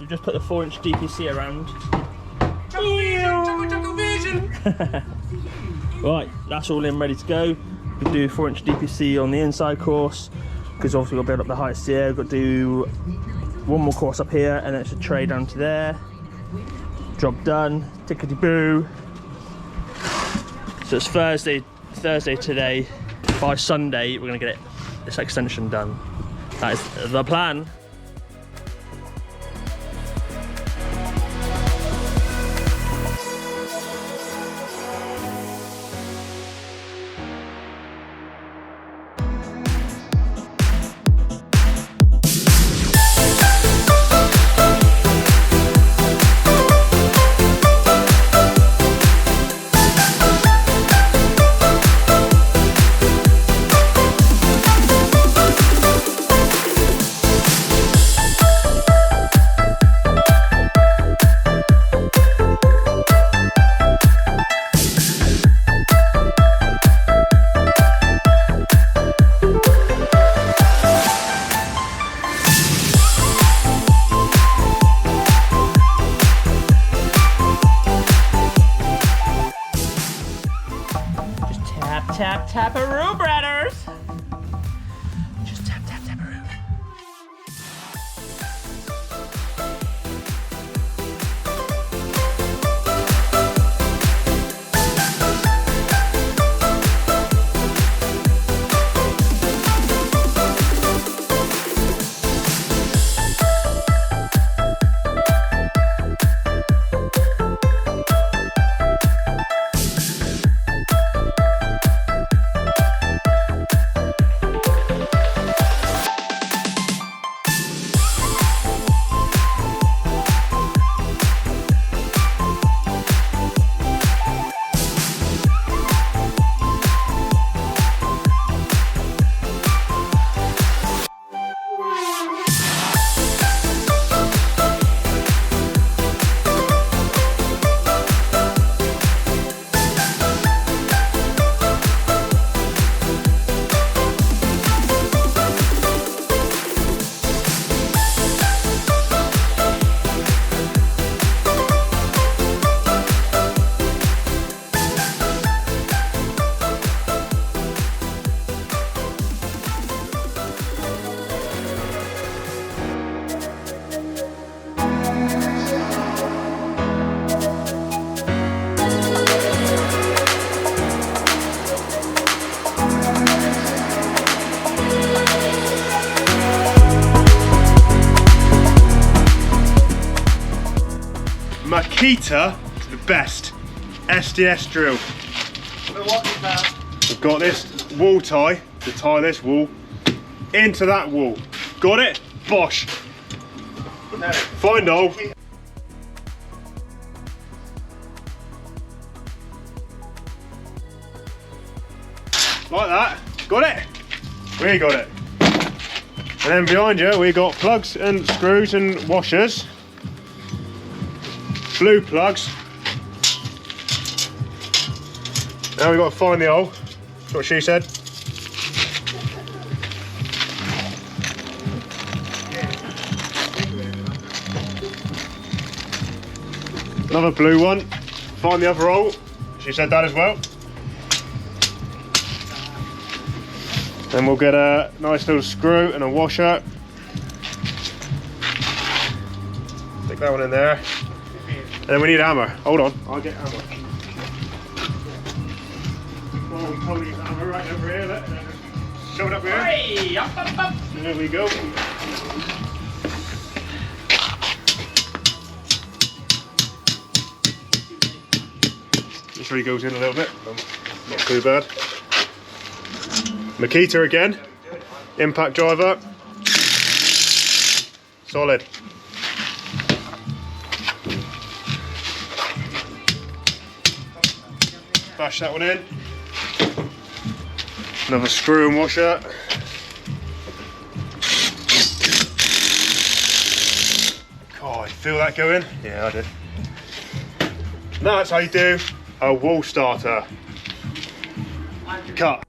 we've just put the 4-inch DPC around. Right, that's all in, ready to go. We do 4-inch DPC on the inside course, because obviously we've got to build up the heights here. We've got to do one more course up here, and then it's a tray down to there. Job done, tickety boo. So it's Thursday today. By Sunday, we're gonna get this extension done. That is the plan. Tap, tap-a-roo, brothers. Just tap, tap, tap-a-roo. Makita is the best SDS drill. We've got this wall tie to tie this wall into that wall. Got it? Bosh. No. Find hole. Like that. Got it? We got it. And then behind you we got plugs and screws and washers. Blue plugs. Now we've got to find the hole. That's what she said. Another blue one. Find the other hole. She said that as well. Then we'll get a nice little screw and a washer. Stick that one in there. And then we need a hammer. Hold on, I'll get hammer. Oh, we probably use the hammer right over here. Look. Show it up here. Hey, up, up, up. There we go. This really goes in a little bit. Not too bad. Makita again. Impact driver. Solid. Bash that one in. Another screw and washer. Oh, you feel that going? Yeah, I did. Now that's how you do a wall starter. Cut.